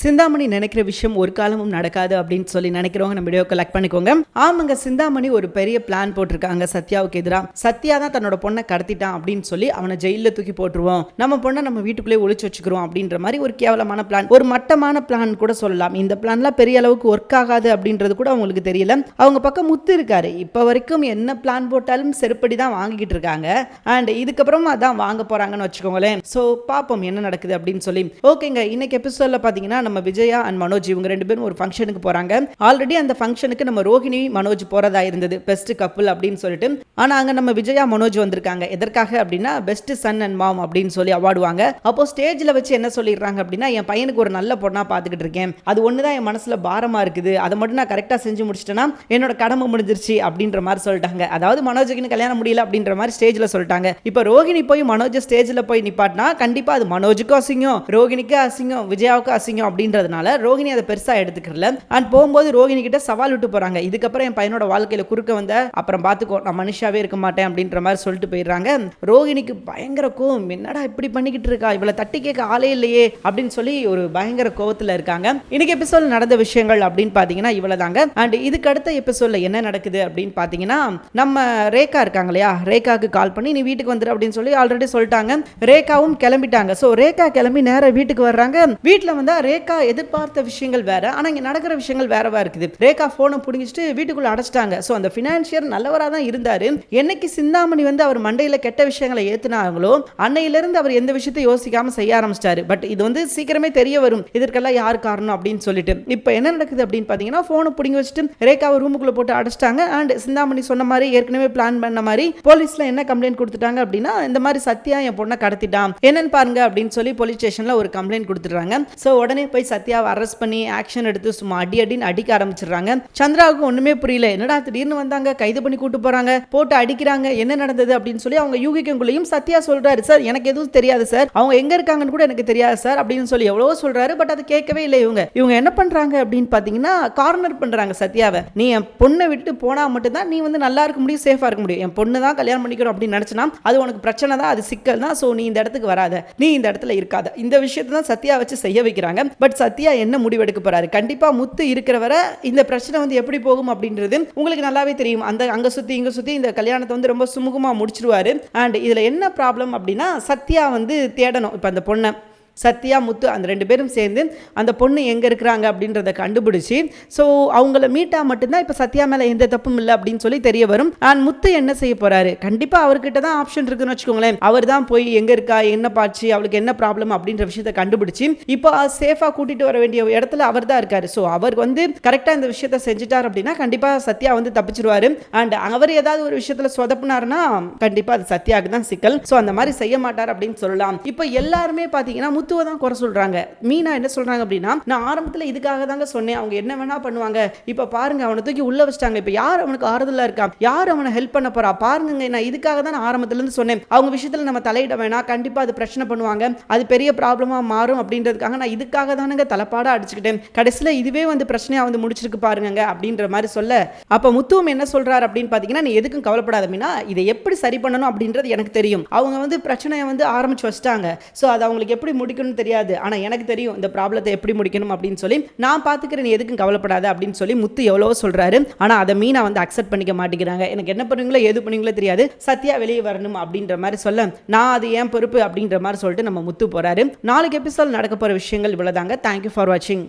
சிந்தாமணி நினைக்கிற விஷயம் ஒரு காலமும் நடக்காது அப்படின்னு சொல்லி நினைக்கிறவங்க நம்ம வீடியோ கலெக்ட் பண்ணிக்கோங்க. ஆமாங்க, சிந்தாமணி ஒரு பெரிய பிளான் போட்டிருக்காங்க சத்யாவுக்கு எதிராக. சத்யா தான் தன்னோட பொண்ணை கடத்திட்டான் அப்படின்னு சொல்லி அவனை ஜெயிலில் தூக்கி போட்டுருவோம், நம்ம பொண்ணை நம்ம வீட்டுக்குள்ளே ஒளிச்சு வச்சுக்கிறோம் அப்படின்ற மாதிரி ஒரு கேவலமான பிளான், ஒரு மட்டமான பிளான் கூட சொல்லலாம். இந்த பிளான்லாம் பெரிய அளவுக்கு ஒர்க் ஆகாது அப்படின்றது கூட அவங்களுக்கு தெரியல. அவங்க பக்கம் முத்து இருக்காரு, இப்போ வரைக்கும் என்ன பிளான் போட்டாலும் செருப்படி தான் வாங்கிக்கிட்டு இருக்காங்க. அண்ட் இதுக்கப்புறமா அதான் வாங்க போறாங்கன்னு வச்சுக்கோங்களேன். ஸோ பார்ப்போம் என்ன நடக்குது அப்படின்னு சொல்லி. ஓகேங்க, இன்னைக்கு எபிசோட்ல பார்த்தீங்கன்னா நம்ம விஜயா அண்ட் மனோஜ் இவங்க ரெண்டு பேரும் ஒரு ஃபங்க்ஷனுக்கு போறாங்க. ஆல்ரெடி அந்த ஃபங்க்ஷனுக்கு நம்ம ரோஹிணி மனோஜ் போறதா இருந்தது, பெஸ்ட் கப்புள் அப்படின்னு சொல்லிட்டு. ஆனா அங்க நம்ம விஜயா மனோஜ் வந்திருக்காங்க. எதற்காக அப்படின்னா பெஸ்ட் சன் அண்ட் மாம் அப்படின்னு சொல்லி அவார்டு வாங்க. அப்போ ஸ்டேஜ்ல வச்சு என்ன சொல்லிடுறாங்க அப்படின்னா, என் பையனுக்கு ஒரு நல்ல பொண்ணா பார்த்துக்கிட்டு இருக்கேன், அது ஒண்ணுதான் என் மனசுல பாரமா இருக்குது, அதை மட்டும் நான் கரெக்டா செஞ்சு முடிச்சிட்டேன்னா என்னோட கடமை முடிஞ்சிருச்சு அப்படின்ற மாதிரி சொல்லிட்டாங்க. அதாவது மனோஜுக்கு கல்யாணம் முடியல அப்படின்ற மாதிரி ஸ்டேஜ்ல சொல்லிட்டாங்க. இப்போ ரோஹிணி போய் மனோஜ் ஸ்டேஜ்ல போய் நிப்பாட்டினா கண்டிப்பா அது மனோஜுக்கும் அசிங்கம், ரோஹிணிக்கு அசிங்கம், விஜயாவுக்கு அசிங்கம் அப்படின்றதுனால ரோஹிணி அதை பெருசா எடுத்துக்கல. அண்ட் போகும்போது ரோஹிணி கிட்ட சவால் விட்டு போறாங்க, இதுக்கப்புறம் என் பையனோட வாழ்க்கையில குறுக்க வந்த அப்புறம் பாத்துக்கோ, நான் மனுஷாவே இருக்க மாட்டேன் அப்படின்ற மாதிரி சொல்லிட்டு போயிடுறாங்க. ரோஹிணிக்கு பயங்கர கோவம், என்னடா இப்படி பண்ணிக்கிட்டு இருக்கா, இவளை தட்டி கேட்க ஆளே இல்லையே அப்படின்னு சொல்லி ஒரு பயங்கர கோவத்துல இருக்காங்க. இன்னைக்கு எபிசோட்ல நடந்த விஷயங்கள் அப்படின்னு பாத்தீங்கன்னா இவ்வளவுதாங்க. அண்ட் இதுக்கு அடுத்த எபிசோட்ல என்ன நடக்குது அப்படின்னு பாத்தீங்கன்னா, நம்ம ரேகா இருக்காங்க இல்லையா, ரேகாக்கு கால் பண்ணி நீ வீட்டுக்கு வந்துரு அப்படின்னு சொல்லி ஆல்ரெடி சொல்லிட்டாங்க. ரேகாவும் கிளம்பிட்டாங்க. சோ ரேகா கிளம்பி நேரா வீட்டுக்கு வர்றாங்க. வீட்டுல வந்தா ரேகா எதிர்பார்த்த விஷயங்கள் வேற, ஆனா இங்க நடக்கிற விஷயங்கள் வேறவா இருக்குது. ரேகா போனை புடிங்கிட்டு வீட்டுக்குள்ள அடைச்சிட்டாங்க. சோ அந்த பினான்சியர் நல்லவரா தான் இருந்தாரு. என்னைக்கு சிந்தாமணி வந்து அவர் மண்டையில கெட்ட விஷயங்களை ஏத்துனாங்களோ அன்னையில இருந்து அவர் எந்த விஷயத்தை யோசிக்காம செய்ய ஆரம்பிச்சிட்டாரு. பட் இது வந்து சீக்கிரமே தெரிய வரும் இதற்கெல்லாம் யார் காரணம் அப்படின்னு சொல்லிட்டு. இப்போ என்ன நடக்குது அப்படின்னு பாத்தீங்கன்னா, போனை புடிங்கி வச்சுட்டு ரேகாவை ரூமுக்குள்ள போட்டு அடைச்சிட்டாங்க. அண்ட் சிந்தாமணி சொன்ன மாதிரி ஏற்கனவே பிளான் பண்ண மாதிரி போலீஸ்ல என்ன கம்ப்ளைண்ட் கொடுத்துட்டாங்க அப்படின்னா, இந்த மாதிரி சத்யா என் பொண்ணை கடத்திட்டான் என்னன்னு பாருங்க அப்படின்னு சொல்லி போலீஸ் ஸ்டேஷன்ல ஒரு கம்ப்ளைண்ட் கொடுத்துறாங்க. சோ உடனே போய் சத்யாவை அரெஸ்ட் பண்ணி ஆக்ஷன் எடுத்து சும்மா அடின்னு அடிக்க ஆரம்பிச்சிடுறாங்க. சந்திராவுக்கு ஒண்ணுமே புரியல, என்னடா திடீர்னு வந்தாங்க, கைது பண்ணி கூட்டு போறாங்க, போட்டு அடிக்கிறாங்க, என்ன நடந்தது அப்படின்னு சொல்லி அவங்க யூகிக்குள்ளேயும் சத்யா சொல்றாரு, சார் எனக்கு எதுவும் தெரியாது சார், அவங்க எங்க இருக்காங்கன்னு கூட எனக்கு தெரியாது சார் அப்படின்னு சொல்லி எவ்வளவோ சொல்றாரு. பட் அது கேட்கவே இல்லை. இவங்க என்ன பண்றாங்க அப்படின்னு பாத்தீங்கன்னா, கார்னர் பண்றாங்க சத்யாவை. நீ என் பொண்ணை விட்டு போனா மட்டும்தான் நீ வந்து நல்லா இருக்க முடியும், சேஃபா இருக்க முடியும், என் பொண்ணு தான் கல்யாணம் பண்ணிக்கணும் அப்படின்னு நினைச்சனா அது உனக்கு பிரச்சனை தான், அது சிக்கல் தான், சோ நீ இந்த இடத்துக்கு வராத, நீ இந்த இடத்துல இருக்காத, இந்த விஷயத்தை தான் சத்யா வச்சு செய்ய வைக்கிறாங்க. பட் சத்யா என்ன முடிவெடுக்க போறாரு, கண்டிப்பா முத்து இருக்கிறவரை இந்த பிரச்சனை வந்து எப்படி போகும் அப்படின்றது உங்களுக்கு நல்லாவே தெரியும். அந்த அங்க சுத்தி இங்க சுத்தி இந்த கல்யாணத்தை வந்து ரொம்ப சுமூகமா முடிச்சிருவாரு. அண்ட் இதுல என்ன ப்ராப்ளம் அப்படின்னா, சத்யா வந்து தேடணும் இப்ப அந்த பொண்ணை. சத்யா முத்து அந்த ரெண்டு பேரும் சேர்ந்து அந்த பொண்ணு எங்கே இருக்கிறாங்க அப்படின்றத கண்டுபிடிச்சி ஸோ அவங்கள மீட்டா மட்டும்தான் இப்போ சத்யா மேலே எந்த தப்பும் இல்லை அப்படின்னு சொல்லி தெரிய வரும். அண்ட் முத்து என்ன செய்ய போறாரு, கண்டிப்பாக அவர்கிட்ட தான் ஆப்ஷன் இருக்குன்னு வச்சுக்கோங்களேன். அவர் தான் போய் எங்கே இருக்கா, என்ன பாச்சு, அவளுக்கு என்ன ப்ராப்ளம் அப்படின்ற விஷயத்தை கண்டுபிடிச்சி இப்போ சேஃபாக கூட்டிட்டு வர வேண்டிய இடத்துல அவர் தான் இருக்காரு. ஸோ அவர் வந்து கரெக்டாக இந்த விஷயத்தை செஞ்சுட்டார் அப்படின்னா கண்டிப்பாக சத்யா வந்து தப்பிச்சிருவாரு. அண்ட் அவர் ஏதாவது ஒரு விஷயத்தில் சொதப்புனாருன்னா கண்டிப்பாக அது சத்யாவுக்கு தான் சிக்கல். ஸோ அந்த மாதிரி செய்ய மாட்டார் அப்படின்னு சொல்லலாம். இப்போ எல்லாருமே பார்த்தீங்கன்னா முத்துவை தான் குறை சொல்றாங்க. மீனா என்ன சொல்றாங்க அப்படின்னா, நான் ஆரம்பத்துல இதுக்காக தாங்க சொன்னேன், அவங்க என்ன வேணா பண்ணுவாங்க, இப்ப பாருங்க அவனை தூக்கி உள்ள வச்சிட்டாங்க, இப்ப யார் அவனுக்கு ஆறுதலா இருக்கா, யார் அவனை ஹெல்ப் பண்ண போறா பாருங்க, நான் இதுக்காக தான் ஆரம்பத்துல இருந்து சொன்னேன், அவங்க விஷயத்துல நம்ம தலையிட வேணாம், கண்டிப்பா அது பிரச்சனை பண்ணுவாங்க, அது பெரிய ப்ராப்ளமா மாறும் அப்படின்றதுக்காக நான் இதுக்காக தானுங்க தலைப்பாடா அடிச்சுக்கிட்டேன், கடைசியில இதுவே வந்து பிரச்சனையா வந்து முடிச்சிருக்கு பாருங்க அப்படின்ற மாதிரி சொல்ல, அப்ப முத்துவும் என்ன சொல்றாரு அப்படின்னு பாத்தீங்கன்னா, நீ எதுக்கும் கவலைப்படாத மீனா, இதை எப்படி சரி பண்ணணும் அப்படின்றது எனக்கு தெரியும், அவங்க வந்து பிரச்சனையை வந்து ஆரம்பிச்சு வச்சிட்டாங்க, சோ அது அவங்களுக்கு எப்படி முடிக்கணும் தெரியாது, ஆனா எனக்கு தெரியும் இந்த ப்ராப்ளத்தை எப்படி முடிக்கணும் அப்படின்னு சொல்லி நான் பாத்துக்கிறேன், நீ எதுக்கும் கவலைப்படாத அப்படின்னு சொல்லி முத்து எவ்வளவோ சொல்றாரு. ஆனா அதை மீனா வந்து அக்செப்ட் பண்ணிக்க மாட்டேங்கிறாங்க. எனக்கு என்ன பண்ணுவீங்களோ எது பண்ணுவீங்களோ தெரியாது, சத்யா வெளியே வரணும் அப்படின்ற மாதிரி சொல்ல, நான் அது ஏன் பொறுப்பு அப்படின்ற மாதிரி சொல்லிட்டு நம்ம முத்து போறாரு. நாளைக்கு எபிசோட் நடக்க போற விஷயங்கள் இவ்வளவுதாங்க. தேங்க்யூ ஃபார் வாட்சிங்.